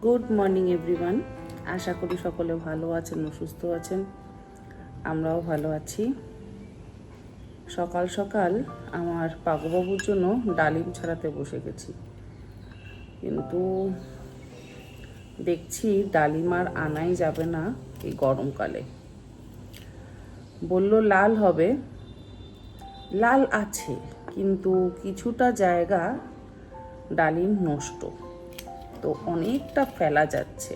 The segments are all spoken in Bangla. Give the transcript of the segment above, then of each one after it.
Good morning everyone. আশা করি সকলে ভালো আছেন ও সুস্থ আছেন। আমরাও ভালো আছি। সকাল সকাল আমার পাগবাবুর জন্য ডালিম ছাড়াতে বসে গেছি, কিন্তু দেখছি ডালিম আর আনাই যাবে না এই গরমকালে। বলল লাল হবে, লাল আছে, কিন্তু কিছুটা জায়গা ডালিম নষ্ট, তো অনেকটা ফেলা যাচ্ছে।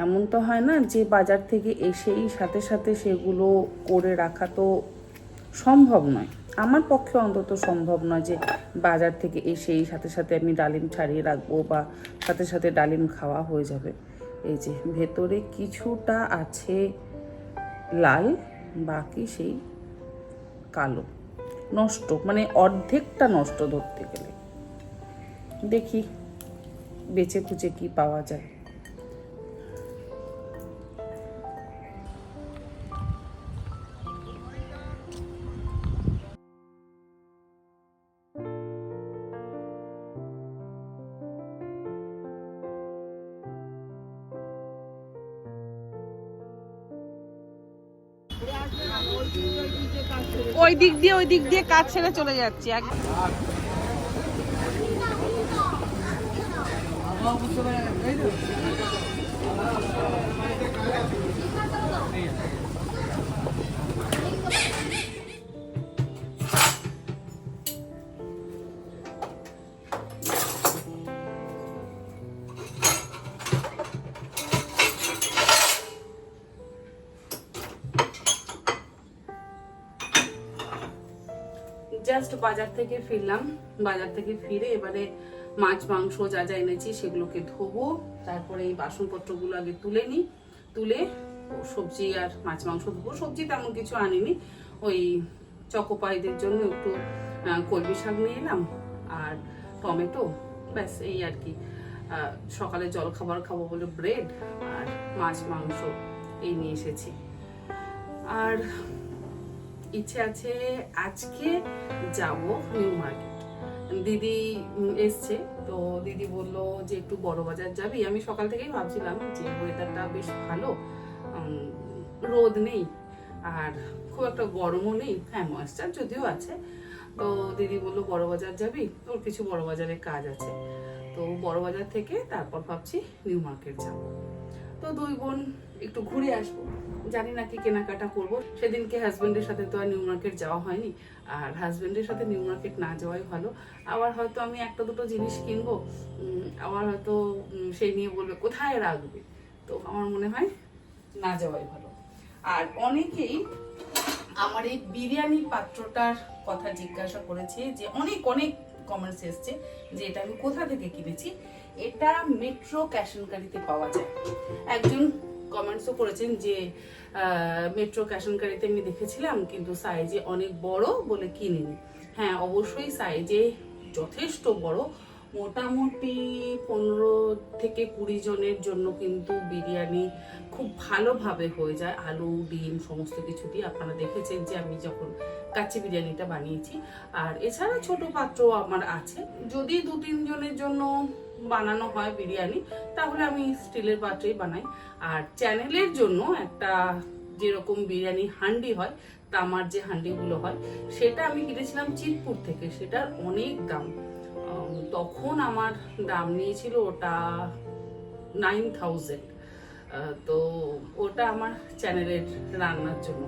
এমন তো হয় না যে বাজার থেকে এসেই সাথে সাথে সেগুলো করে রাখা তো সম্ভব নয়, আমার পক্ষে অন্তত সম্ভব নয় যে বাজার থেকে এসেই সাথে সাথে আমি ডালিম ছাড়িয়ে রাখবো বা সাথে সাথে ডালিম খাওয়া হয়ে যাবে। এই যে ভেতরে কিছুটা আছে লাল, বাকি সেই কালো, নষ্ট, মানে অর্ধেকটা নষ্ট ধরতে গেলে। দেখি বেছে খুঁজে কি পাওয়া যায়। ওই দিক দিয়ে কাজ ছেড়ে চলে যাচ্ছি। জাস্ট বাজার থেকে ফিরলাম, বাজার থেকে ফিরে এবারে মাছ মাংস যা যা এনেছি সেগুলোকে ধোবো, তারপরে এই বাসনপত্রগুলো আগে তুলে নিই, তুলে সবজি আর মাছ মাংস ধোবো। সবজি তেমন কিছু আনিনি, ওই চকোপাইদের জন্য একটু কলমি শাক নিয়ে এলাম আর টমেটো, ব্যাস এই আর কি। সকালে জল খাবার খাবো বলে ব্রেড আর মাছ মাংস এই নিয়ে এসেছি। আর ইচ্ছে আছে আজকে যাব নিউ মার্কেট। দিদি এসছে, তো দিদি বললো যে একটু বড় বাজার যাবি। আমি সকাল থেকেই ভাবছিলাম যে ওয়েদারটা বেশ ভালো, রোদ নেই আর খুব একটা গরমও নেই, হ্যাঁ ময়েশ্চার যদিও আছে। তো দিদি বললো বড় বাজার যাবি, তোর কিছু বড় বাজারে কাজ আছে। তো বড় বাজার থেকে তারপর ভাবছি নিউ মার্কেট যাব। তো দুই বোন একটু ঘুরে আসবো, জানি না কি কেনাকাটা করব। সেদিনকে হাজবেন্ডের সাথে তো আর নিউ মার্কেট যাওয়া হয়নি, আর হাজবেন্ডের সাথে নিউ মার্কেট না যাওয়াই ভালো। আবার হয়তো আমি একটা দুটো জিনিস কিনবো, আবার হয়তো সেই নিয়ে বলবে কোথায় রাখবে, তো আমার মনে হয় না যাওয়াই ভালো। আর অনেকেই আমার এই বিরিয়ানির পাত্রটার কথা জিজ্ঞাসা করেছে, যে অনেক অনেক কমেন্টস এসছে যে এটা আমি কোথা থেকে কিনেছি। এটা মেট্রো ক্যাশ এন্ড ক্যারিতে পাওয়া যায়। একজন কমেন্টসও করেছেন যে মেট্রো ক্যাশ এন্ড ক্যারিতে আমি দেখেছিলাম, কিন্তু সাইজে অনেক বড় বলে কিনিনি। হ্যাঁ অবশ্যই সাইজে যথেষ্ট বড়, মোটামুটি 15 থেকে 20 জনের জন্য কিন্তু বিরিয়ানি খুব ভালোভাবে হয়ে যায়, আলু ডিম সমস্ত কিছু দিয়ে। আপনারা দেখেছেন যে আমি যখন কাচ্চি বিরিয়ানিটা বানিয়েছি। আর এছাড়া ছোট পাত্র আমার আছে, যদি 2-3 জনের জন্য বানানো হয় বিরিয়ানি তাহলে আমি স্টিলের পাত্রেই বানাই। আর চ্যানেলের জন্য একটা যেরকম বিরিয়ানি হান্ডি হয়, তামার যে হান্ডিগুলো হয়, সেটা আমি কিনেছিলাম চিতপুর থেকে। সেটার অনেক দাম, তখন আমার দাম নিয়েছিল ওটা 9000। তো ওটা আমার চ্যানেলের রান্নার জন্য।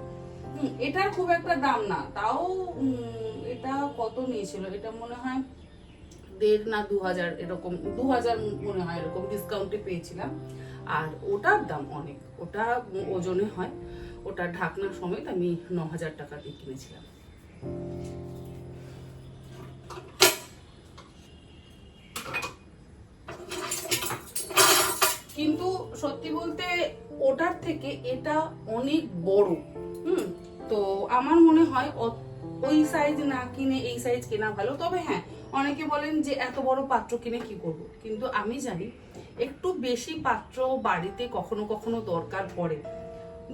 এটার খুব একটা দাম না, তাও এটা কত নিয়েছিল, এটা মনে হয় 1.5 না 2000 এরকম, 2000 মনে হয় এরকম ডিসকাউন্টে পেয়েছিলাম। আর ওটার দাম অনেক, ওটা ওজনে হয়, ওটা ঢাকনা সমেত আমি 9000 টাকা দিয়ে কিনেছিলাম। কিন্তু সত্যি বলতে ওটার থেকে এটা অনেক বড়। তো আমার মনে হয় ওই সাইজ না কিনে এই সাইজ কেনা ভালো। তবে হ্যাঁ, অনেকে বলেন যে এত বড় পাত্র কিনে কি করব, কিন্তু আমি জানি একটু বেশি পাত্র বাড়িতে কখনো কখনো দরকার পড়ে।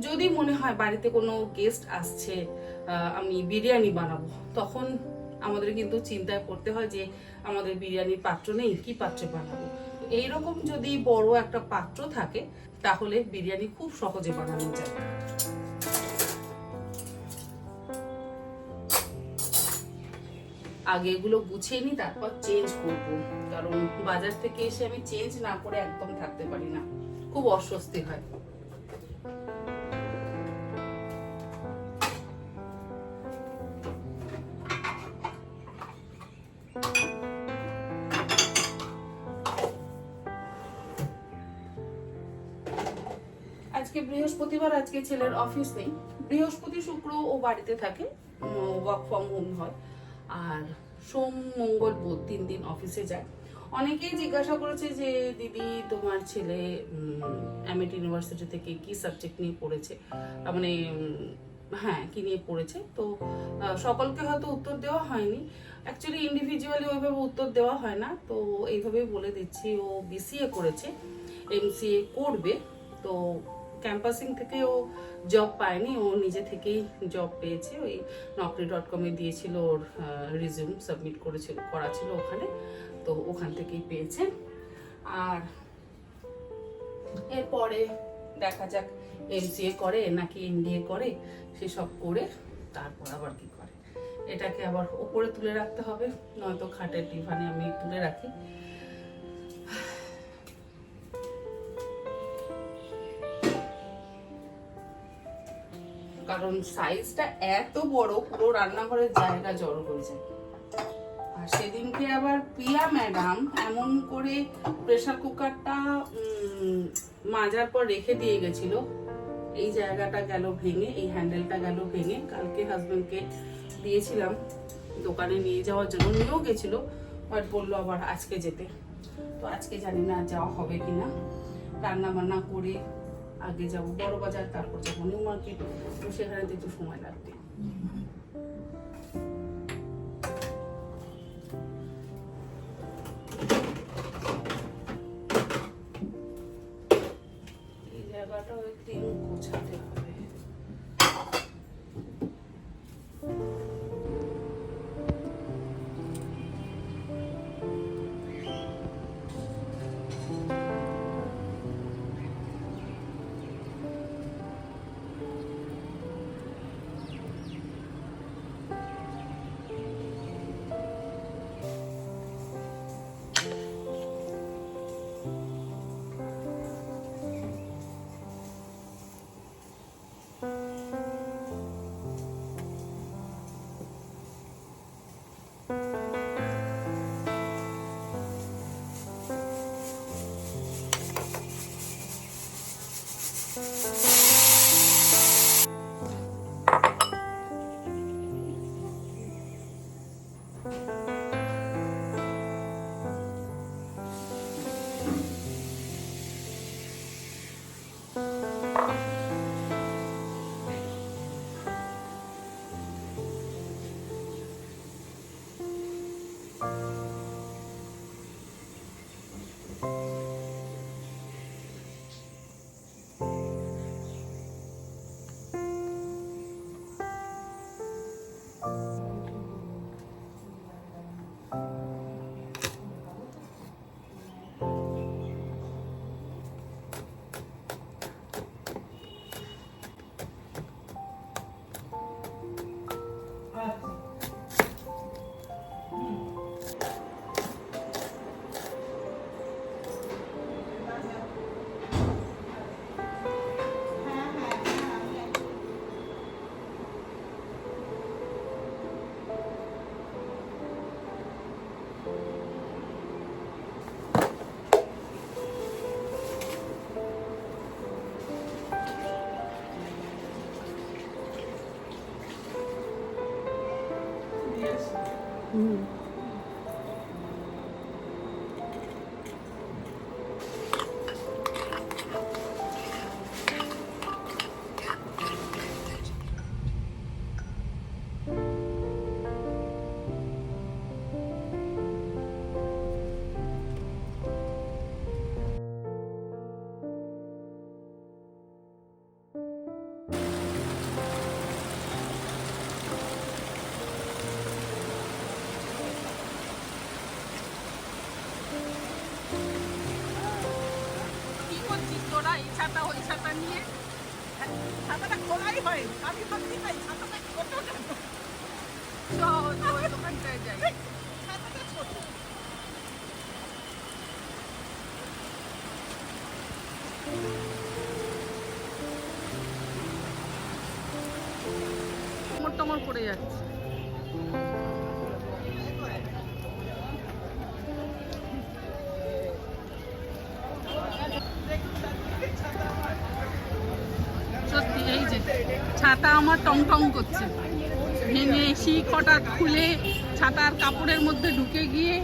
যদি মনে হয় বাড়িতে কোনো গেস্ট আসছে, আমি বিরিয়ানি বানাবো, তখন আমাদের কিন্তু চিন্তায় পড়তে হয় যে আমাদের বিরিয়ানির পাত্র নেই, কি পাত্রে বানাবো। তো এইরকম যদি বড় একটা পাত্র থাকে তাহলে বিরিয়ানি খুব সহজে বানানো যায়। আগে এগুলো গুছিয়ে নি, তারপর চেঞ্জ করব, কারণ বাজার থেকে এসে আমি চেঞ্জ না করে একদম থাকতে পারি না, খুব অস্বস্তি হয়। আজকে বৃহস্পতিবার, আজকে ছেলের অফিস নেই। বৃহস্পতি শুক্র ও বাড়িতে থাকে, ওয়ার্ক ফ্রম হোম হয়। আর সোম মঙ্গল বুধ 3 দিন অফিসে যায়। অনেকেই জিজ্ঞাসা করেছে যে দিদি তোমার ছেলে এমএট ইউনিভার্সিটি থেকে কি সাবজেক্ট নিয়ে পড়েছে, মানে হ্যাঁ কি নিয়ে পড়েছে। তো সকলকে হয়তো উত্তর দেওয়া হয়নি, অ্যাকচুয়ালি ইন্ডিভিজুয়ালি ওইভাবে উত্তর দেওয়া হয় না, তো এইভাবেই বলে দিচ্ছি। ও বিসিএ করেছে, এমসিএ করবে। তো ক্যাম্পাসিং থেকে ও জব পায়নি, ও নিজে থেকেই জব পেয়েছে। ওই naukri.com-এ দিয়েছিল, ওর রিজিউম সাবমিট করা ছিল ওখানে, তো ওখান থেকেই পেয়েছে। আর এরপরে দেখা যাক এমসিএ করে নাকি এমবিএ করে, সেসব করে তারপর আবার কি করে। এটাকে আবার ওপরে তুলে রাখতে হবে, নয়তো খাটের ডিভানে আমি তুলে রাখি। কারণ সাইজটা এত বড়, পুরো রান্নাঘরের জায়গা জড়ো হয়ে যায়। আর সেদিনকে আবার প্রিয়া ম্যাডাম এমন করে প্রেসার কুকারটা মাজার পর রেখে দিয়ে গেছিল, এই জায়গাটা গেল ভেঙে, এই হ্যান্ডেলটা গেল ভেঙে। কালকে হাজবেন্ডকে দিয়েছিলাম দোকানে নিয়ে যাওয়ার জন্য, নিয়েও গেছিল, বাট বললো আবার আজকে যেতে। তো আজকে জানি না যাওয়া হবে কিনা। রান্না বান্না করে আগে যাবো বড় বাজার, তারপর যাবো নিউ মার্কেট, তো সেখানে তো একটু সময় লাগবে। এই জায়গাটাও একটু গোছাতে হবে। ছাতাটা খোলাই হয়, আমি ভাবছি তাই ছাতাটা ছোট কেন? চল ওই দোকানটায় যাই। ছাতাটা ছোট। টমর পড়ে যাচ্ছে। সত্যি এই যে ছাতা আমার টং টং করছে, ভেঙে শিক হঠাৎ খুলে ছাতার কাপড়ের মধ্যে ঢুকে গিয়ে।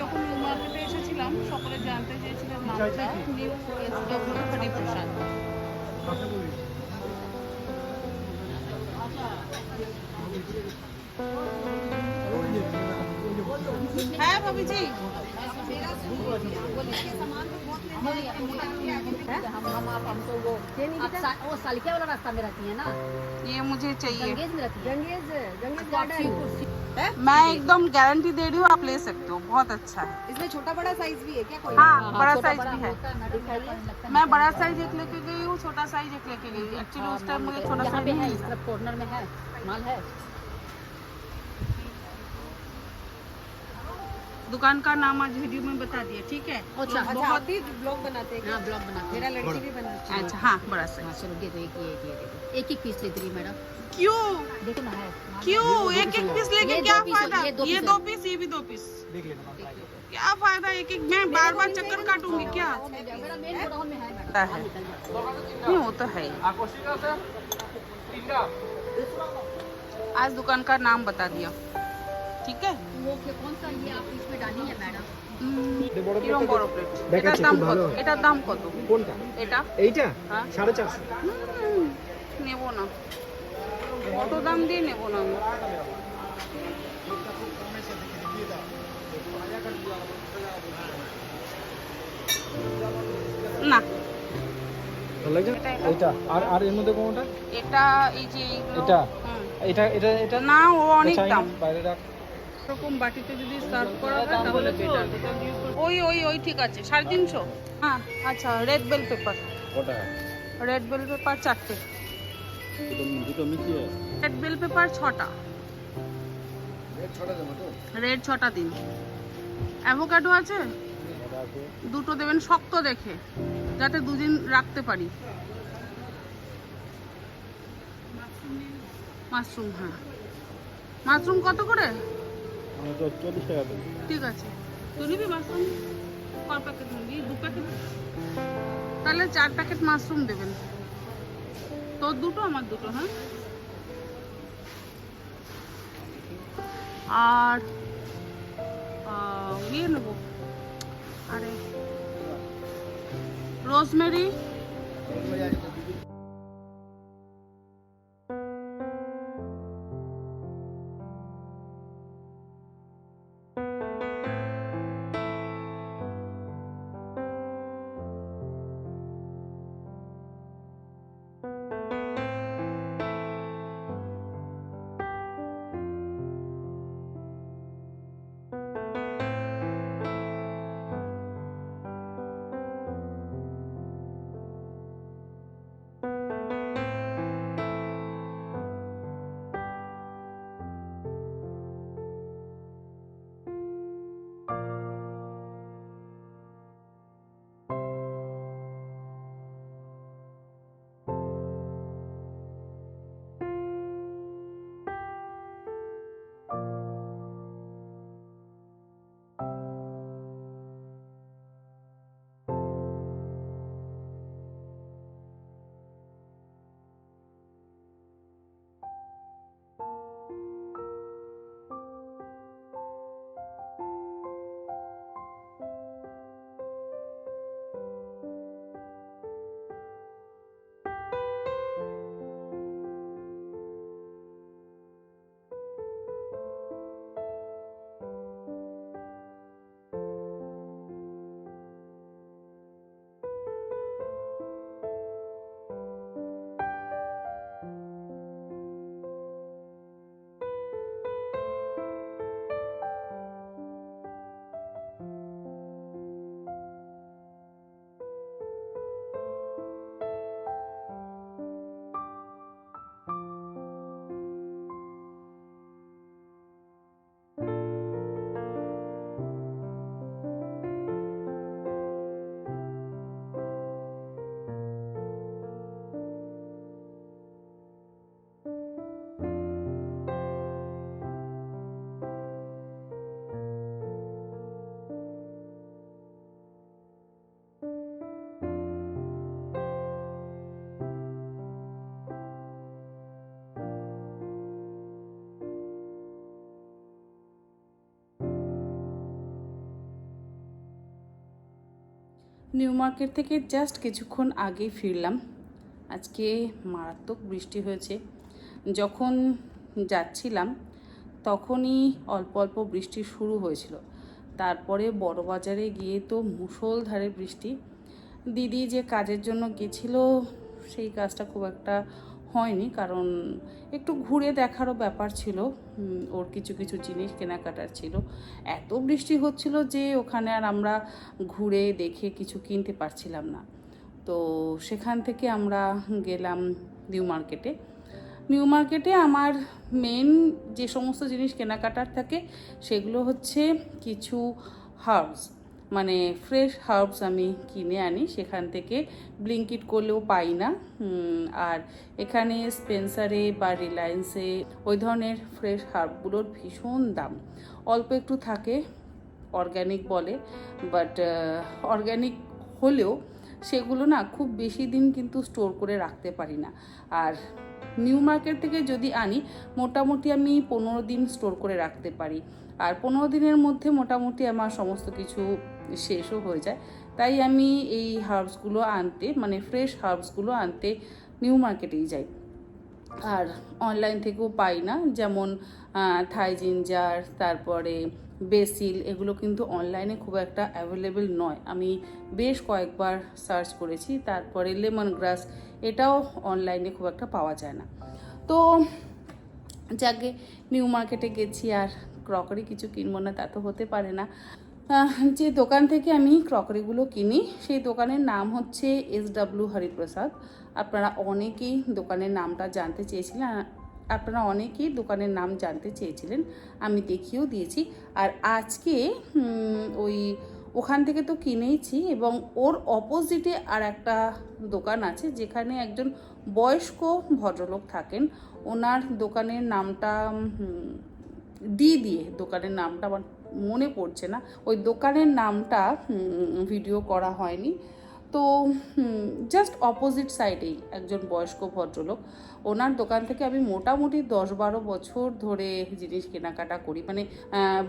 যখন নিউ মার্কেটে এসেছিলাম সকলে জানতে চেয়েছিলেন নামটা, নিউ এসডব্লিউ হরিপ্রসাদ। হ্যাঁ ভাবিজি, वो सालिका वाला रास्ता में रहती है ना, ये मुझे चाहिए। गंगेज में रहती है, गंगेज गार्डन। मैं एकदम गारंटी दे रही हूँ, आप ले सकते हो, बहुत अच्छा है। इसमें छोटा बड़ा साइज भी है क्या कोई? हाँ, बड़ा साइज भी है। दिखाइए। मैं बड़ा साइज एक लेके गई हूँ, छोटा साइज एक लेके गई हूँ। एक्चुअली उस टाइम मुझे छोटा यहाँ साइज पे है, नहीं इस तरफ कॉर्नर में है, माल है। दुकान का नाम आज वीडियो में बता दिया, ठीक है? अच्छा, बहुत ही ब्लॉग बनाते हैं। हाँ, ब्लॉग बनाते हैं। मेरा लड़की भी बनाती है। अच्छा, हाँ बड़ा साइज। हाँ, चलो देखो, एक एक पीस लेती रही मैडम। क्यों देखो ना है। क्यों एक एक पीस लेके ये क्या 2 पीस, फायदा? ये 2 ये पीस 2 है। पीस, ये भी 2 पीस, क्या फायदा? एक एक मैं बार बार चक्कर काटूंगी क्या? मेरा मेन गोडाउन में है मैडम। है नहीं, वो तो है ही। आज दुकान का नाम बता दिया, ठीक है? वो कौन सा ये आप इसमें डाली है मैडम? কিরম বড় প্লেট? এটার দাম কত? এটার দাম কত? কোনটা? এটা এইটা হ্যাঁ 450। নেব না, কত দাম দিয়ে নেব না আমি। না ভালো লাগছে এইটা। আর আর এর মধ্যে কোনটা? এটা এই যে এইগুলো, এটা? হুম। এটা না, ও অনেক চাই না, দাম। বাইরে রাখ। এরকম বাটিতে যদি সার্ভ করা হয় তাহলে বেটার। ওই ওই ওই ঠিক আছে, 350। হ্যাঁ আচ্ছা, রেড বেল পেপার, ওটা রেড বেল পেপার 4টে, দুটো মিশিয়ে রেড বেল পেপার 6টা, রেড 6টা দিন। অ্যাভোকাডো আছে? দুটো দেবেন, শক্ত দেখে, যাতে দুদিন রাখতে পারি। মাশরুম, হ্যাঁ মাশরুম কত করে? 40 টাকা দেব। ঠিক আছে, তুই নিবি মাশরুম? কয় প্যাকেট নিবি? 2 প্যাকেট? তাহলে 4 প্যাকেট মাশরুম দেবেন, তোর দুটো আমার দুটো। হ্যাঁ, আর ইয়ে নেবো, আরে রোজমেরি। নিউ মার্কেট থেকে জাস্ট কিছুক্ষণ আগেই ফিরলাম। আজকে মারাত্মক বৃষ্টি হয়েছে। যখন যাচ্ছিলাম তখনই অল্প অল্প বৃষ্টি শুরু হয়েছিল, তারপরে বড় বাজারে গিয়ে তো মুষলধারে বৃষ্টি। দিদি যে কাজের জন্য গেছিল সেই কাজটা খুব একটা হয়নি, কারণ একটু ঘুরে দেখারও ব্যাপার ছিল, ওর কিছু কিছু জিনিস কেনাকাটার ছিল। এত বৃষ্টি হচ্ছিল যে ওখানে আর আমরা ঘুরে দেখে কিছু কিনতে পারছিলাম না। তো সেখান থেকে আমরা গেলাম নিউ মার্কেটে। নিউ মার্কেটে আমার মেন যে সমস্ত জিনিস কেনাকাটার থাকে সেগুলো হচ্ছে কিছু হার্বস, মানে ফ্রেশ হার্বস আমি কিনে আনি সেখান থেকে। ব্লিঙ্কিট করলেও পাই না। আর এখানে স্পেন্সারে বা রিলায়েন্সে ওই ধরনের ফ্রেশ হার্বগুলোর ভীষণ দাম। অল্প একটু থাকে, অর্গ্যানিক বলে, বাট অর্গ্যানিক হলেও সেগুলো না খুব বেশি দিন কিন্তু স্টোর করে রাখতে পারি না। আর নিউ মার্কেট থেকে যদি আনি মোটামুটি আমি 15 দিন স্টোর করে রাখতে পারি, আর 15 দিনের মধ্যে মোটামুটি আমার সমস্ত কিছু শেষও হয়ে যায়। তাই আমি এই হার্বসগুলো আনতে, মানে ফ্রেশ হার্বসগুলো আনতে নিউ মার্কেটেই যাই। আর অনলাইন থেকেও পাই না, যেমন থাই জিঞ্জার, তারপরে বেসিল, এগুলো কিন্তু অনলাইনে খুব একটা অ্যাভেলেবেল নয়। আমি বেশ কয়েকবার সার্চ করেছি। তারপরে লেমন গ্রাস, এটাও অনলাইনে খুব একটা পাওয়া যায় না। তো যাকে নিউ মার্কেটে গেছি, আর ক্রকারি কিছু কিনবো না তা তো হতে পারে না। যে দোকান থেকে আমি ক্রকারিগুলো কিনি সেই দোকানের নাম হচ্ছে SW হরিপ্রসাদ। আপনারা অনেকেই দোকানের নামটা জানতে চেয়েছিলেন, আমি দেখিয়েও দিয়েছি। আর আজকে ওখান থেকে তো কিনেইছি, এবং ওর অপোজিটে আর একটা দোকান আছে যেখানে একজন বয়স্ক ভদ্রলোক থাকেন। ওনার দোকানের নামটা দিয়ে দোকানের নামটা আমার মনে পড়ছে না, ওই দোকানের নামটা ভিডিও করা হয়নি। তো জাস্ট অপোজিট সাইডেই একজন বয়স্ক ভদ্রলোক, ওনার দোকান থেকে আমি মোটামুটি 10-12 বছর ধরে জিনিস কেনাকাটা করি। মানে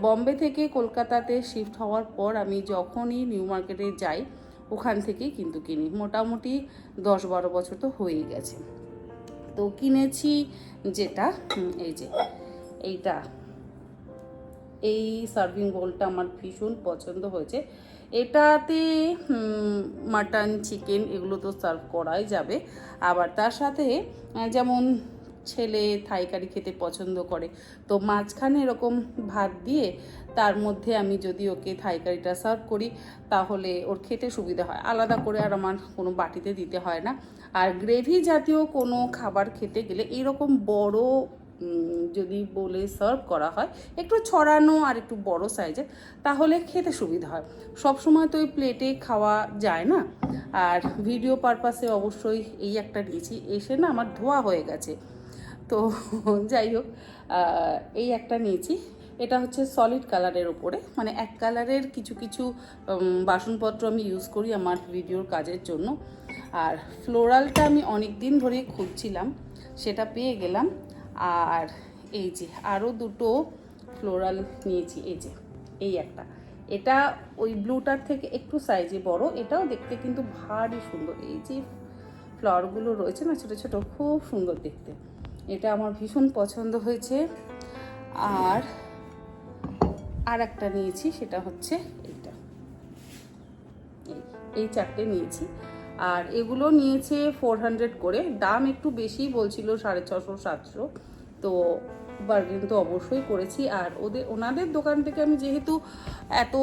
বম্বে থেকে কলকাতাতে শিফট হওয়ার পর আমি যখনই নিউ মার্কেটে যাই ওখান থেকেই কিন্তু কিনি। মোটামুটি 10-12 বছর তো হয়েই গেছে। তো কিনেছি যেটা, এই যে এই সার্ভিং বোলটা আমার ভীষণ পছন্দ হয়েছে। এটাতে মাটন, চিকেন এগুলো তো সার্ভ করাই যাবে। আবার তার সাথে যেমন ছেলে থাই কারি খেতে পছন্দ করে, তো মাঝখানে এরকম ভাত দিয়ে তার মধ্যে আমি যদি ওকে থাই কারিটা সার্ভ করি তাহলে ওর খেতে সুবিধা হয়, আলাদা করে আর আমার কোনো বাটিতে দিতে হয় না। আর গ্রেভি জাতীয় কোনো খাবার খেতে গেলে এইরকম বড় যদি বলে সার্ভ করা হয়, একটু ছড়ানো আর একটু বড় সাইজের, তাহলে খেতে সুবিধা হয়। সব সময় তো ওই প্লেটে খাওয়া যায় না। আর ভিডিও পারপাসে অবশ্যই এই একটা নিয়েছি, এসে না আমার ধোয়া হয়ে গেছে। তো যাই হোক, এই একটা নিয়েছি। এটা হচ্ছে সলিড কালারের ওপরে, মানে এক কালারের কিছু কিছু বাসনপত্র আমি ইউজ করি আমার ভিডিওর কাজের জন্য। আর ফ্লোরালটা আমি অনেক দিন ধরে খুঁজছিলাম, সেটা পেয়ে গেলাম। আর এই যে আরও দুটো ফ্লোরাল নিয়েছি, এই একটা, এটা ওই ব্লুটার থেকে একটু সাইজে বড়, এটাও দেখতে কিন্তু ভারী সুন্দর। এই যে ফ্লাওয়ারগুলো রয়েছে না ছোটো ছোটো, খুব সুন্দর দেখতে, এটা আমার ভীষণ পছন্দ হয়েছে। আর একটা নিয়েছি, সেটা হচ্ছে এইটা, এই চারটে নিয়েছি। আর এগুলো নিয়েছে 400 করে, দাম একটু বেশি বলছিল, 650-700। তো বার্গেন তো অবশ্যই করেছি। আর ওনাদের দোকান থেকে আমি যেহেতু এত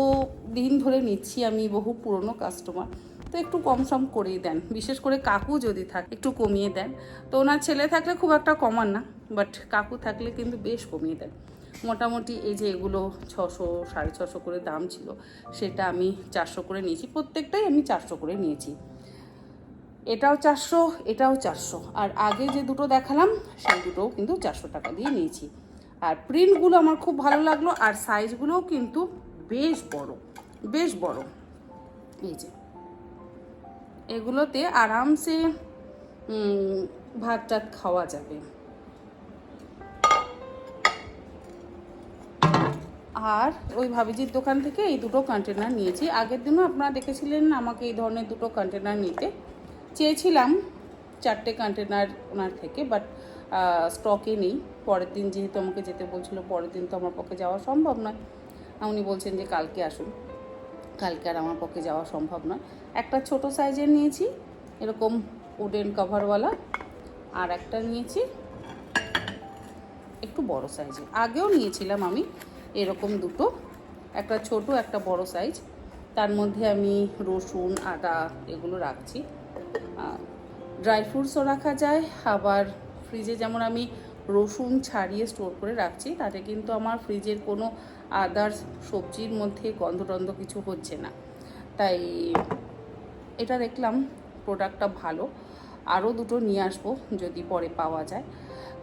দিন ধরে নিচ্ছি, আমি বহু পুরনো কাস্টমার, তো একটু কম সম করেই দেন। বিশেষ করে কাকু যদি থাকে একটু কমিয়ে দেন। তো ওনার ছেলে থাকলে খুব একটা কমান না, বাট কাকু থাকলে কিন্তু বেশ কমিয়ে দেন। মোটামুটি এই যে এগুলো 600-650 করে দাম ছিল, সেটা আমি 400 করে নিয়েছি। প্রত্যেকটাই আমি 400 করে নিয়েছি। এটাও 400, এটাও 400। আর আগে যে দুটো দেখালাম সেই দুটোও কিন্তু 400 টাকা দিয়ে নিয়েছি। আর প্রিন্টগুলো আমার খুব ভালো লাগলো, আর সাইজগুলোও কিন্তু বেশ বড়। এই যে এগুলোতে আরামসে ভাত টাত খাওয়া যাবে। আর ওই ভাবিজির দোকান থেকে এই দুটো কন্টেনার নিয়েছি। আগের দিনও আপনারা দেখেছিলেন আমাকে এই ধরনের দুটো কন্টেনার নিতে চেয়েছিলাম, 4টে কন্টেনার ওনার থেকে, বাট স্টকে নেই। পরের দিন যেহেতু আমাকে যেতে বলছিল, পরের দিন তো আমার পক্ষে যাওয়া সম্ভব নয়। উনি বলছেন যে কালকে আসুন, কালকে আর আমার পক্ষে যাওয়া সম্ভব নয়। একটা ছোট সাইজের নিয়েছি এরকম উডেন কভারওয়ালা, আর একটা নিয়েছি একটু বড় সাইজের। আগেও নিয়েছিলাম আমি এরকম দুটো, একটা ছোট একটা বড় সাইজ। তার মধ্যে আমি রসুন, আদা এগুলো রাখছি। ড্রাই ফ্রুটসও রাখা যায়, আবার ফ্রিজে যেমন আমি রসুন ছাড়িয়ে স্টোর করে রাখছি, তাতে কিন্তু আমার ফ্রিজের কোনো আদার্স সবজির মধ্যে গন্ধ টন্ধ কিছু হচ্ছে না। তাই এটা দেখলাম প্রোডাক্টটা ভালো, আরও দুটো নিয়ে আসবো যদি পরে পাওয়া যায়।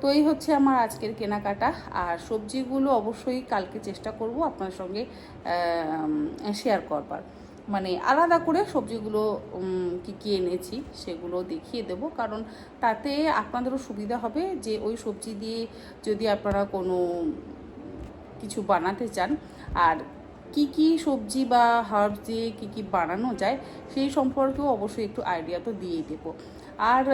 তো এই হচ্ছে আমার আজকের কেনাকাটা। আর সবজিগুলো অবশ্যই কালকে চেষ্টা করব আপনার সঙ্গে শেয়ার করবার, মানে আলাদা করে সবজিগুলো কী কী এনেছি সেগুলো দেখিয়ে দেব, কারণ তাতে আপনাদেরও সুবিধা হবে যে ওই সবজি দিয়ে যদি আপনারা কোনো কিছু বানাতে চান, আর কি কি সবজি বা হার্বস দিয়ে কী কী বানানো যায় সেই সম্পর্কেও অবশ্যই একটু আইডিয়া তো দিয়েই দেবো। আর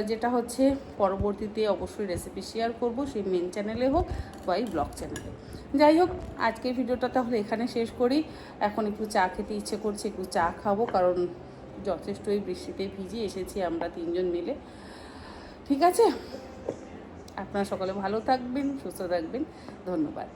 যেটা হচ্ছে পরবর্তীতে অবশ্যই রেসিপি শেয়ার করব, সেই মেন চ্যানেলে হোক বা এই ব্লগ চ্যানেলে। যাই হোক, আজকের ভিডিওটা তাহলে এখানে শেষ করি। এখন একটু চা খেতে ইচ্ছে করছে, একটু চা খাবো, কারণ যথেষ্টই বৃষ্টিতে ভিজে এসেছি আমরা 3 জন মিলে। ঠিক আছে, আপনারা সকলে ভালো থাকবেন, সুস্থ থাকবেন, ধন্যবাদ।